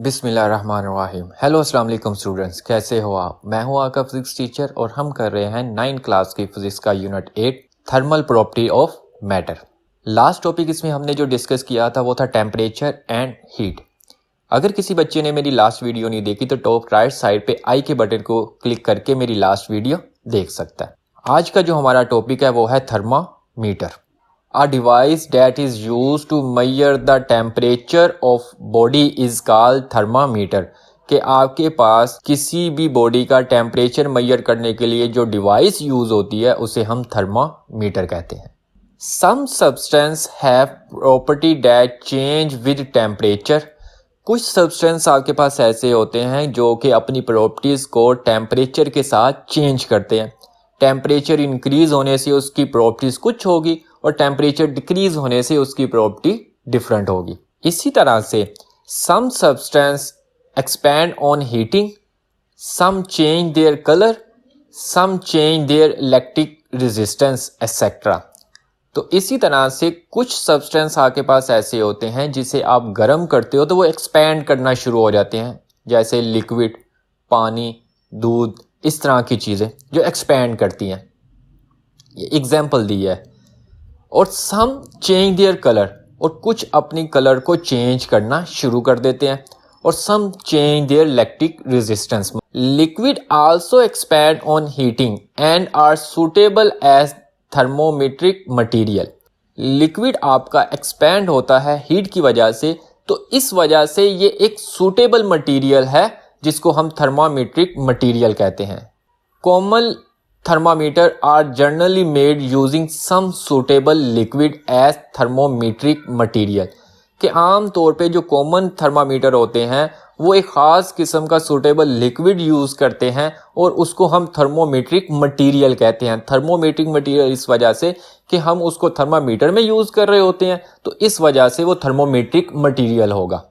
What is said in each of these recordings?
बिस्मिल्लाहिर्रहमानिर्रहीम। हेलो अस्सलाम वालेकुम स्टूडेंट्स, कैसे हो आप? मैं हूं आपका फिजिक्स टीचर और हम कर रहे हैं 9 क्लास की फिजिक्स का unit 8 thermal property of matter. Last topic इसमें हमने जो डिस्कस किया था वो था टेम्परेचर एंड हीट। अगर किसी बच्चे ने मेरी लास्ट वीडियो नहीं देखी तो टॉप राइट साइड पे आई के बटन को क्लिक करके मेरी लास्ट वीडियो देख सकता है। आज का जो हमारा टॉपिक है वो है thermometer. A device that is used to measure the temperature of body is called thermometer। कि आपके पास किसी भी बॉडी का टेम्परेचर मेजर करने के लिए जो डिवाइस यूज होती है उसे हम थर्मामीटर कहते हैं। Some substance have property that change with temperature। कुछ सब्सटेंस आपके पास ऐसे होते हैं जो कि अपनी प्रॉपर्टीज को टेम्परेचर के साथ चेंज करते हैं। टेम्परेचर इंक्रीज होने से उसकी प्रॉपर्टीज कुछ होगी और टेम्परेचर डिक्रीज होने से उसकी प्रॉपर्टी डिफरेंट होगी। इसी तरह से some substance expand on heating, some change their colour, some change their electric resistance etcetera. तो इसी तरह से कुछ सब्सटेंस आपके पास ऐसे होते हैं जिसे आप गर्म करते हो तो वो एक्सपैंड करना शुरू हो जाते हैं, जैसे लिक्विड, पानी, दूध, इस तरह की चीज़ें जो एक्सपैंड करती हैं। ये एग्जाम्पल दी है। और सम चेंज देयर कलर, और कुछ अपनी कलर को चेंज करना शुरू कर देते हैं। और some change their electric resistance. Liquid also expand on heating and are suitable as thermometric material. Liquid आपका एक्सपैंड होता है हीट की वजह से, तो इस वजह से ये एक सुटेबल मटेरियल है जिसको हम थर्मोमेट्रिक मटेरियल कहते हैं। Common thermometer are generally made using some suitable liquid as thermometric material. कि आम तौर पे जो कॉमन थर्मामीटर होते हैं वो एक ख़ास किस्म का सुटेबल लिक्विड यूज़ करते हैं और उसको हम थर्मोमेट्रिक मटेरियल कहते हैं। थर्मोमेट्रिक मटेरियल इस वजह से कि हम उसको थर्मामीटर में यूज़ कर रहे होते हैं, तो इस वजह से वो थर्मोमेट्रिक मटेरियल होगा।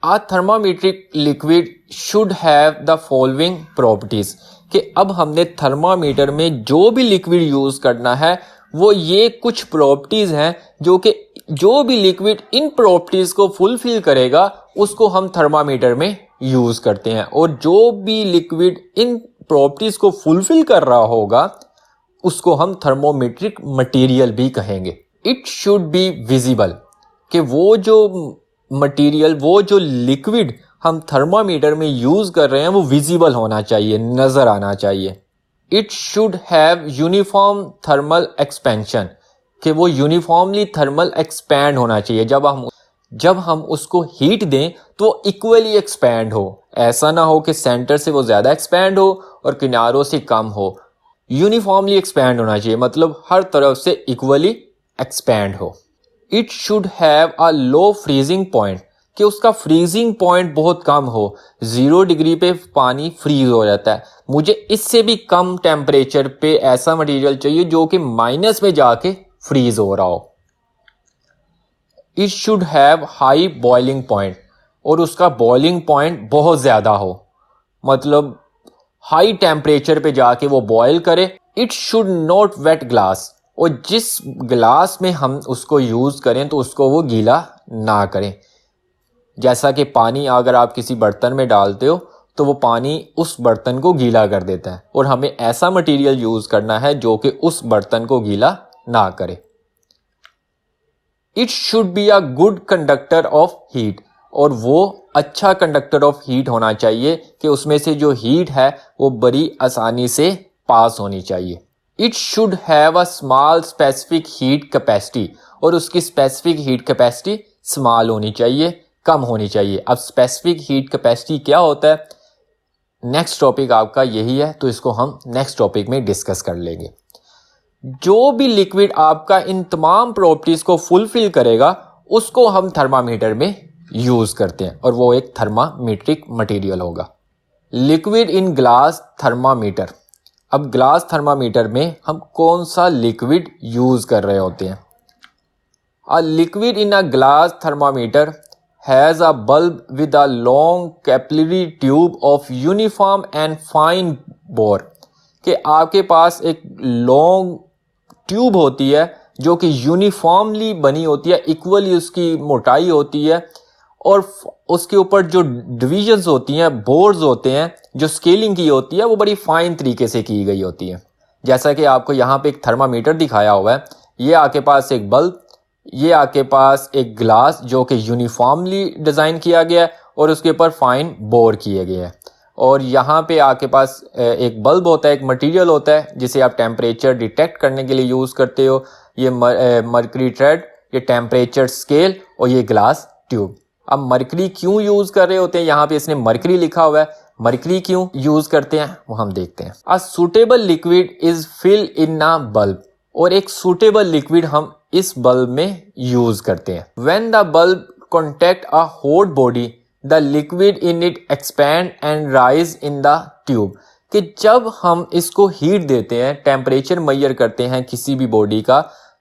A thermometric liquid should have the following properties। कि अब हमने थर्मामीटर में जो भी लिक्विड यूज़ करना है वो ये कुछ प्रॉपर्टीज़ हैं जो कि जो भी लिक्विड इन प्रॉपर्टीज़ को फुलफिल करेगा उसको हम थर्मामीटर में यूज़ करते हैं। और जो भी लिक्विड इन प्रॉपर्टीज़ को फुलफिल कर रहा होगा उसको हम थर्मोमेट्रिक मटेरियल भी कहेंगे। It should be visible. कि वो जो मटेरियल, वो जो लिक्विड हम थर्मामीटर में यूज कर रहे हैं वो विजिबल होना चाहिए, नजर आना चाहिए। It should have uniform thermal expansion. कि वो यूनिफॉर्मली थर्मल एक्सपैंड होना चाहिए। जब हम उसको हीट दें तो इक्वली एक्सपैंड हो। ऐसा ना हो कि सेंटर से वो ज़्यादा एक्सपैंड हो और किनारों से कम हो। यूनिफॉर्मली एक्सपैंड होना चाहिए, मतलब हर तरफ से इक्वली एक्सपैंड हो। It should have a low freezing point. कि उसका फ्रीजिंग पॉइंट बहुत कम हो। 0 डिग्री पे पानी फ्रीज हो जाता है। मुझे इससे भी कम टेम्परेचर पे ऐसा मटेरियल चाहिए जो कि माइनस में जाके फ्रीज हो रहा हो। It should have high boiling point. और उसका बॉइलिंग पॉइंट बहुत ज़्यादा हो, मतलब हाई टेम्परेचर पे जाके वो बॉयल करे। It should not wet glass. और जिस गिलास में हम उसको यूज़ करें तो उसको वो गीला ना करें। जैसा कि पानी अगर आप किसी बर्तन में डालते हो तो वो पानी उस बर्तन को गीला कर देता है, और हमें ऐसा मटेरियल यूज़ करना है जो कि उस बर्तन को गीला ना करे। It should be a good conductor of heat. और वो अच्छा कंडक्टर ऑफ हीट होना चाहिए कि उसमें से जो हीट है वो बड़ी आसानी से पास होनी चाहिए। It should have a small specific heat capacity. और उसकी स्पेसिफिक हीट कैपेसिटी स्मॉल होनी चाहिए, कम होनी चाहिए। अब स्पेसिफिक हीट कैपेसिटी क्या होता है, नेक्स्ट टॉपिक आपका यही है, तो इसको हम नेक्स्ट टॉपिक में डिस्कस कर लेंगे। जो भी लिक्विड आपका इन तमाम प्रॉपर्टीज को फुलफिल करेगा उसको हम थर्मामीटर में यूज करते हैं और वो एक थर्मामेट्रिक मटेरियल होगा। Liquid in glass thermometer. अब ग्लास थर्मामीटर में हम कौन सा लिक्विड यूज कर रहे होते हैं। A liquid in a glass thermometer has a bulb with a long capillary tube of uniform and fine bore. कि आपके पास एक लॉन्ग ट्यूब होती है जो कि यूनिफॉर्मली बनी होती है, इक्वली उसकी मोटाई होती है और उसके ऊपर जो डिविजन्स होती हैं, बोर्ड्स होते हैं, जो स्केलिंग की होती है वो बड़ी फाइन तरीके से की गई होती है। जैसा कि आपको यहाँ पे एक थर्मामीटर दिखाया हुआ है, ये आपके पास एक बल्ब, ये आपके पास एक ग्लास जो कि यूनिफॉर्मली डिज़ाइन किया गया है और उसके ऊपर फाइन बोर किए गए हैं। और यहाँ पे आपके पास एक बल्ब होता है, एक मटेरियल होता है जिसे आप टेम्परेचर डिटेक्ट करने के लिए यूज़ करते हो। ये मर्करी थ्रेड, ये टेम्परेचर स्केल और ये ग्लास ट्यूब। अब मर्करी क्यों यूज़ कर रहे होते हैं, यहाँ पे इसने मर्करी लिखा हुआ है, मर्करी क्यों यूज़ करते हैं वो हम देखते हैं। A suitable liquid is fill in a bulb, और एक सुटेबल लिक्विड हम इस बल्ब में यूज़ करते हैं। When the bulb contact a hot body the liquid in it expand and rise in the tube, कि जब हम इसको हीट देते हैं, टेम्परेचर मेजर करते हैं किसी भी बॉडी का,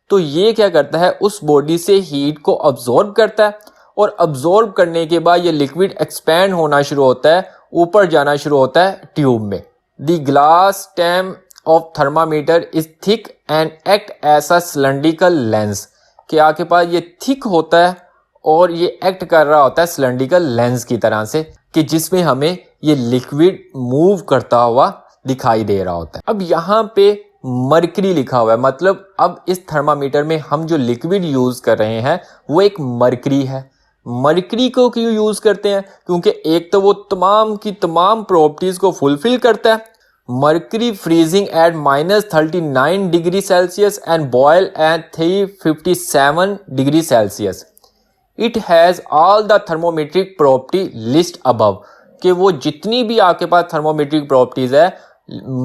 तो ये क्या करता है, उस बॉडी से हीट को अब्जॉर्ब करता है और अब्जॉर्ब करने के बाद ये लिक्विड एक्सपैंड होना शुरू होता है, ऊपर जाना शुरू होता है ट्यूब में। The glass stem of thermometer is thick and act as a cylindrical lens, कि आपके पास ये थिक होता है और ये एक्ट कर रहा होता है सिलेंड्रिकल लेंस की तरह से, कि जिसमें हमें ये लिक्विड मूव करता हुआ दिखाई दे रहा होता है। अब यहाँ पे मर्करी लिखा हुआ है, मतलब अब इस थर्मामीटर में हम जो लिक्विड यूज कर रहे हैं वो एक मर्करी है। मर्करी को क्यों यूज करते हैं, क्योंकि एक तो वो तमाम की तमाम प्रॉपर्टीज को फुलफिल करता है। Mercury freezing at -39 degree Celsius and boil at 357 degree Celsius. It has all the thermometric property list above, कि वो जितनी भी आपके पास थर्मोमेट्रिक प्रॉपर्टीज है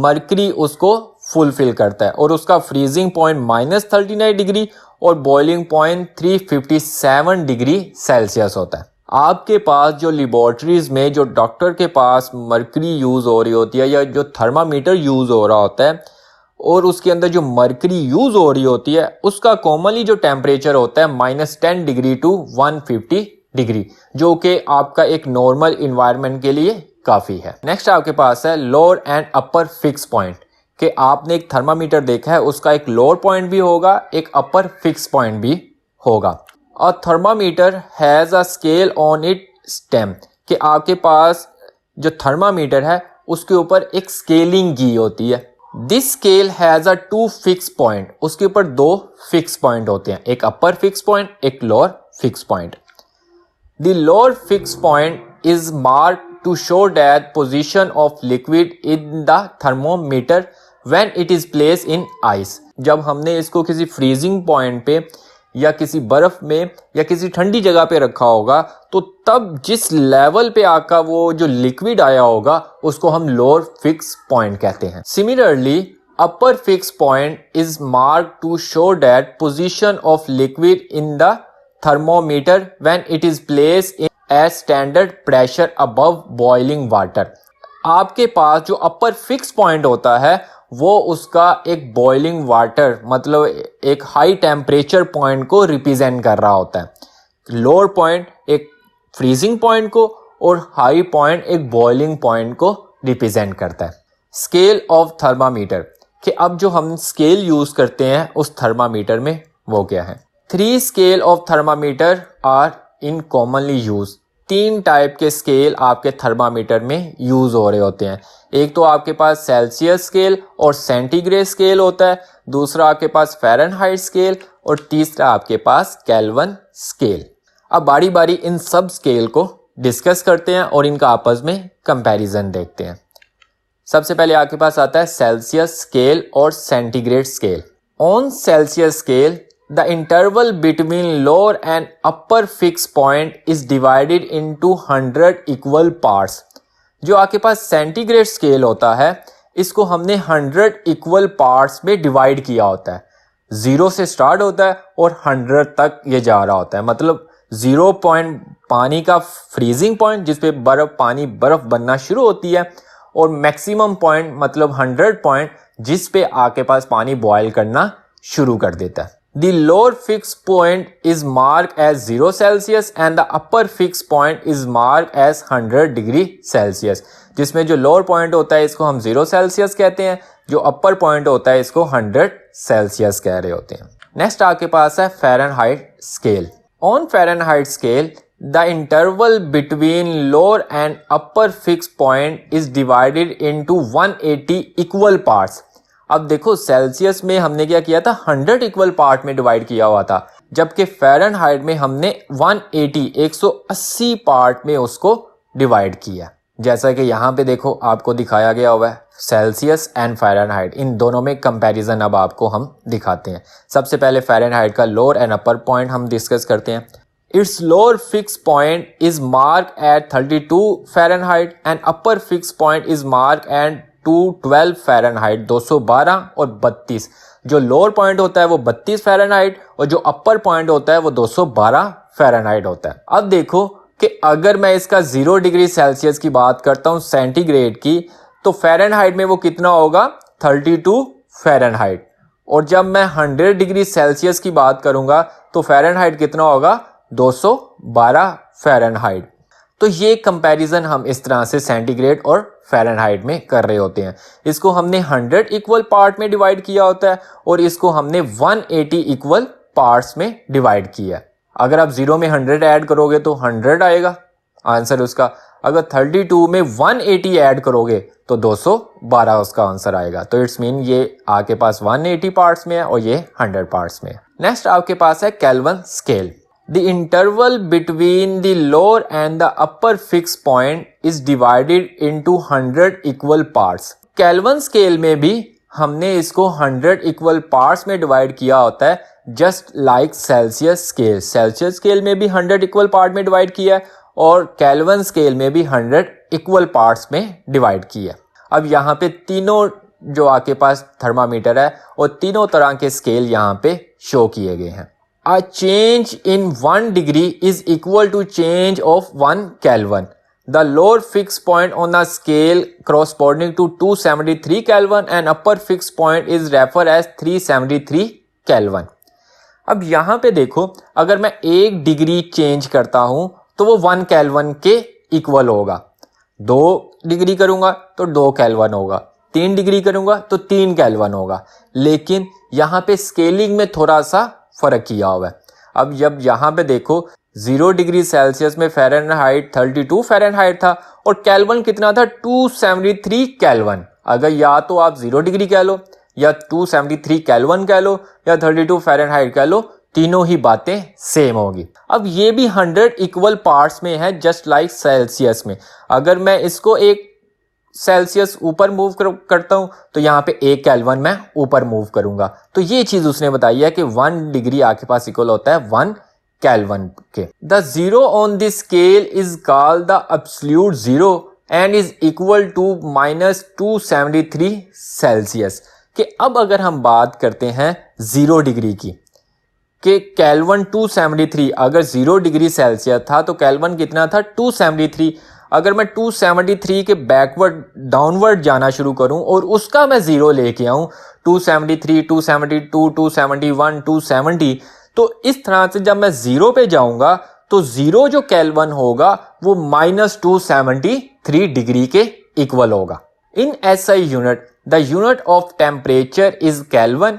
मर्करी उसको फुलफिल करता है, और उसका फ्रीजिंग पॉइंट -39 डिग्री और बॉइलिंग पॉइंट 357 डिग्री सेल्सियस होता है। आपके पास जो लेबोरेटरीज में जो डॉक्टर के पास मर्करी यूज हो रही होती है या जो थर्मामीटर यूज हो रहा होता है, और उसके अंदर जो मर्करी यूज हो रही होती है उसका कॉमनली जो टेम्परेचर होता है -10 डिग्री टू 150 डिग्री, जो कि आपका एक नॉर्मल इन्वायरमेंट के लिए काफ़ी है। नेक्स्ट आपके पास है lower and upper fix point, कि आपने एक थर्मामीटर देखा है उसका एक लोअर पॉइंट भी होगा, एक अपर फिक्स पॉइंट भी होगा। और thermometer has a scale on it stem, कि आपके पास जो थर्मामीटर है उसके ऊपर एक स्केलिंग की होती है। This scale has a 2 fix point, उसके ऊपर 2 फिक्स पॉइंट होते हैं, एक अपर फिक्स पॉइंट, एक lower fix point. The lower fix point is marked to show that position of liquid in the thermometer when it is placed in ice। जब हमने इसको किसी फ्रीजिंग पॉइंट पे या किसी बर्फ में या किसी ठंडी जगह पे रखा होगा, तो तब जिस लेवल पे आपका वो जो लिक्विड आया होगा उसको हम लोअर फिक्स पॉइंट कहते हैं। Similarly upper fix point is marked to show that position of liquid in the thermometer when it is placed in as standard pressure above boiling water. आपके पास जो अपर फिक्स पॉइंट होता है वो उसका एक बॉइलिंग वाटर, मतलब एक हाई टेम्परेचर पॉइंट को रिप्रेजेंट कर रहा होता है। लोअर पॉइंट एक फ्रीजिंग पॉइंट को और हाई पॉइंट एक बॉइलिंग पॉइंट को रिप्रेजेंट करता है। स्केल ऑफ थर्मामीटर, कि अब जो हम स्केल यूज करते हैं उस थर्मामीटर में वो क्या है। 3 scale of thermometer are in commonly use. 3 type के स्केल आपके थर्मामीटर में यूज हो रहे होते हैं। एक तो आपके पास सेल्सियस स्केल और सेंटीग्रेड स्केल होता है, दूसरा आपके पास फ़ारेनहाइट स्केल और तीसरा आपके पास केल्विन स्केल। अब बारी बारी इन सब स्केल को डिस्कस करते हैं और इनका आपस में कंपैरिजन देखते हैं। सबसे पहले आपके पास आता है सेल्सियस स्केल और centigrade scale. On Celsius scale the interval between lower and upper fixed point is divided into 100 equal parts। जो आपके पास सेंटीग्रेड स्केल होता है इसको हमने 100 इक्वल पार्ट्स में डिवाइड किया होता है। 0 से स्टार्ट होता है और 100 तक ये जा रहा होता है, मतलब 0 पॉइंट पानी का फ्रीजिंग पॉइंट जिसपे बर्फ बनना शुरू होती है, और मैक्सिमम पॉइंट मतलब 100 पॉइंट जिस पे आपके पास पानी बॉयल करना शुरू कर देता है। The lower fixed point is marked as 0 Celsius and the upper fixed point is marked as 100 degree Celsius। जिसमें जो lower point होता है इसको हम 0 Celsius कहते हैं, जो upper point होता है इसको 100 Celsius कह रहे होते हैं। नेक्स्ट आपके पास है Fahrenheit scale. On Fahrenheit scale the interval between lower and upper fix point is divided into 180 equal parts. अब देखो सेल्सियस में हमने क्या किया था, 100 इक्वल पार्ट में डिवाइड किया हुआ था, जबकि फ़ारेनहाइट में हमने 180 पार्ट में उसको डिवाइड किया। जैसा कि यहाँ पे देखो आपको दिखाया गया हुआ है सेल्सियस एंड फ़ारेनहाइट, इन दोनों में कंपैरिजन अब आपको हम दिखाते हैं। सबसे पहले फ़ारेनहाइट का लोअर एंड अपर पॉइंट हम डिस्कस करते हैं। Its lower fix point is mark at 32 Fahrenheit and upper fix point is mark at 212 Fahrenheit, 212 और 32। जो लोअर पॉइंट होता है वो 32 फ़ारेनहाइट और जो अपर पॉइंट होता है वो 212 फ़ारेनहाइट होता है। अब देखो कि अगर मैं इसका 0 डिग्री सेल्सियस की बात करता हूँ सेंटीग्रेड की, तो फ़ारेनहाइट में वो कितना होगा, 32 फ़ारेनहाइट। और जब मैं 100 डिग्री सेल्सियस की बात करूंगा तो फ़ारेनहाइट कितना होगा, 212 फ़ारेनहाइट। तो ये कंपैरिजन हम इस तरह से सेंटीग्रेड और फ़ारेनहाइट में कर रहे होते हैं। इसको हमने 100 इक्वल पार्ट में डिवाइड किया होता है और इसको हमने 180 इक्वल पार्ट्स में डिवाइड किया है। अगर आप 0 में 100 ऐड करोगे तो 100 आएगा आंसर उसका। अगर 32 में 180 ऐड करोगे तो 212 उसका आंसर आएगा। तो इट्स मीन ये आपके पास 180 पार्ट्स में है और ये 100 पार्ट्स में है। नेक्स्ट आपके पास है kelvin scale. The interval between the lower and the upper fix point is divided into 100 equal parts. Kelvin scale में भी हमने इसको 100 इक्वल पार्ट्स में डिवाइड किया होता है, just like Celsius scale. Celsius scale में भी 100 इक्वल पार्ट में डिवाइड किया है और केल्विन स्केल में भी 100 इक्वल पार्ट्स में डिवाइड किया है। अब यहाँ पे तीनों जो आपके पास थर्मामीटर है और तीनों तरह के स्केल यहाँ पे शो किए गए हैं। A change in 1 degree is equal to change of 1 Kelvin. The lower fixed point on the scale corresponding to 273 Kelvin and upper fixed point is referred as 373 Kelvin. अब यहाँ पे देखो, अगर मैं 1 डिग्री चेंज करता हूँ तो वो 1 केल्विन के इक्वल होगा। 2 डिग्री करूँगा तो 2 केल्विन होगा, 3 डिग्री करूँगा तो 3 केल्विन होगा। लेकिन यहाँ पे स्केलिंग में थोड़ा सा फर्क किया हुआ है। अब जब यहाँ पे देखो 0 डिग्री सेल्सियस में फ़ारेनहाइट 32 फ़ारेनहाइट था और केल्विन कितना था, 273 केल्विन। अगर या तो आप 0 डिग्री कह लो या 273 केल्विन कह लो या 32 फ़ारेनहाइट कह लो, तीनों ही बातें सेम होगी। अब ये भी 100 इक्वल पार्ट्स में है, जस्ट लाइक सेल्सियस में। अगर मैं इसको एक सेल्सियस ऊपर मूव करता हूं तो यहाँ पे 1 केल्विन मैं ऊपर मूव करूंगा। तो ये चीज उसने बताई है कि 1 डिग्री आपके पास इक्वल होता है 1 केल्विन के। The zero on this scale is called the absolute zero and is equal to -273 Celsius. कि अब अगर हम बात करते हैं 0 डिग्री की, कि केल्विन 273, अगर 0 डिग्री सेल्सियस था तो केल्विन कितना था, 273। अगर मैं 273 के बैकवर्ड डाउनवर्ड जाना शुरू करूं और उसका मैं 0 लेके आऊं, 273, 272, 271, 270, तो इस तरह से जब मैं 0 पे जाऊंगा तो 0 जो केल्विन होगा वो -273 डिग्री के इक्वल होगा। इन SI unit the unit of temperature is kelvin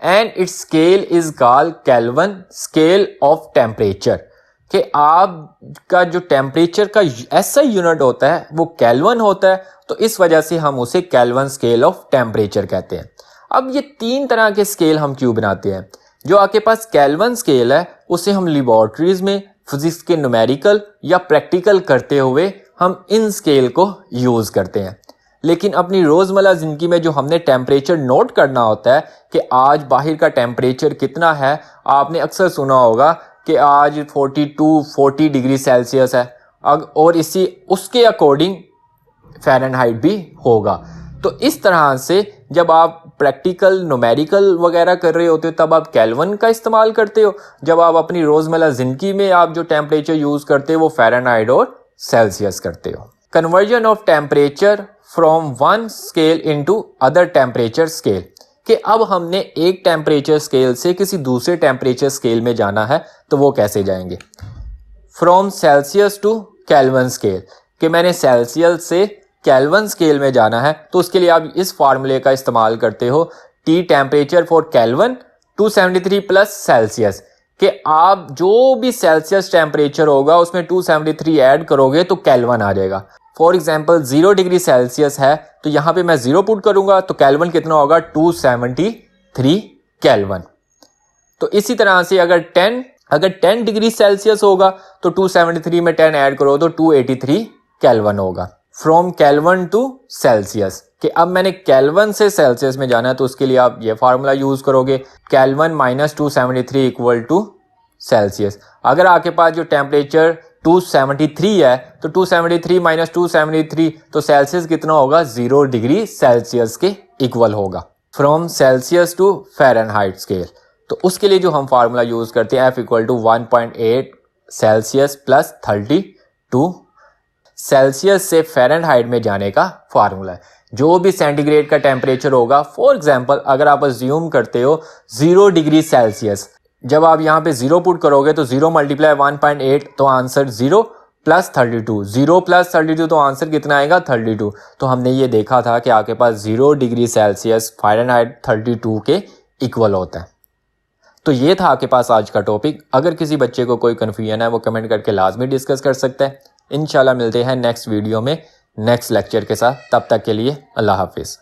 and it's scale is called kelvin scale of temperature. कि आपका जो टेम्परेचर का SI यूनिट होता है वो केल्विन होता है, तो इस वजह से हम उसे केल्विन स्केल ऑफ टेम्परेचर कहते हैं। अब ये 3 तरह के स्केल हम क्यों बनाते हैं? जो आपके पास केल्विन स्केल है उसे हम लेबोरेटरीज में फिजिक्स के न्यूमेरिकल या प्रैक्टिकल करते हुए हम इन स्केल को यूज करते हैं। लेकिन अपनी रोजमर्रा जिंदगी में जो हमने टेम्परेचर नोट करना होता है कि आज बाहर का टेम्परेचर कितना है, आपने अक्सर सुना होगा कि आज 40 डिग्री सेल्सियस है और इसी उसके अकॉर्डिंग फ़ारेनहाइट भी होगा। तो इस तरह से जब आप प्रैक्टिकल न्यूमेरिकल वगैरह कर रहे होते हो तब आप केल्विन का इस्तेमाल करते हो। जब आप अपनी रोजमर्रा जिंदगी में आप जो टेम्परेचर यूज करते हो वो फ़ारेनहाइट और सेल्सियस करते हो। Conversion of temperature from one scale into other temperature scale. कि अब हमने एक टेम्परेचर स्केल से किसी दूसरे टेम्परेचर स्केल में जाना है तो वो कैसे जाएंगे? From Celsius to kelvin scale. कि मैंने सेल्सियस से केल्विन स्केल में जाना है तो उसके लिए आप इस फार्मूले का इस्तेमाल करते हो, T temperature for kelvin 273 plus Celsius. कि आप जो भी सेल्सियस टेम्परेचर होगा उसमें 273 ऐड करोगे तो केल्विन आ जाएगा। फॉर एग्जाम्पल 0 डिग्री सेल्सियस है तो यहाँ पे मैं 0 पुट करूंगा तो केल्विन कितना होगा 273 केल्विन। तो इसी तरह से अगर 10 डिग्री सेल्सियस होगा तो 273 में 10 ऐड करो तो 283 केल्विन होगा। फ्रॉम केल्विन टू सेल्सियस, कि अब मैंने केल्विन से सेल्सियस में जाना है तो उसके लिए आप ये फार्मूला यूज करोगे, kelvin minus 273 equal to Celsius. अगर आपके पास जो टेम्परेचर 273 है तो 273 माइनस 273 तो सेल्सियस कितना होगा 0 डिग्री सेल्सियस के इक्वल होगा। From Celsius to Fahrenheit scale, तो उसके लिए जो हम फार्मूला यूज करते हैं F equal to 1.8 Celsius plus 32 Celsius से फ़ारेनहाइट में जाने का फार्मूला है। जो भी सेंटीग्रेड का टेम्परेचर होगा, फॉर एग्जांपल अगर आप अज्यूम करते हो 0 डिग्री सेल्सियस, जब आप यहाँ पे 0 पुट करोगे तो 0 मल्टीप्लाई 1.8 तो आंसर 0 प्लस 32, 0 प्लस 32 तो आंसर कितना आएगा 32। तो हमने ये देखा था कि आपके पास 0 डिग्री सेल्सियस फ़ारेनहाइट 32 के इक्वल होता है। तो ये था आपके पास आज का टॉपिक। अगर किसी बच्चे को कोई कन्फ्यूजन है वो कमेंट करके लाजमी डिस्कस कर सकता है। इंशाल्लाह मिलते हैं नेक्स्ट वीडियो में नेक्स्ट लेक्चर के साथ। तब तक के लिए अल्लाह हाफिज़।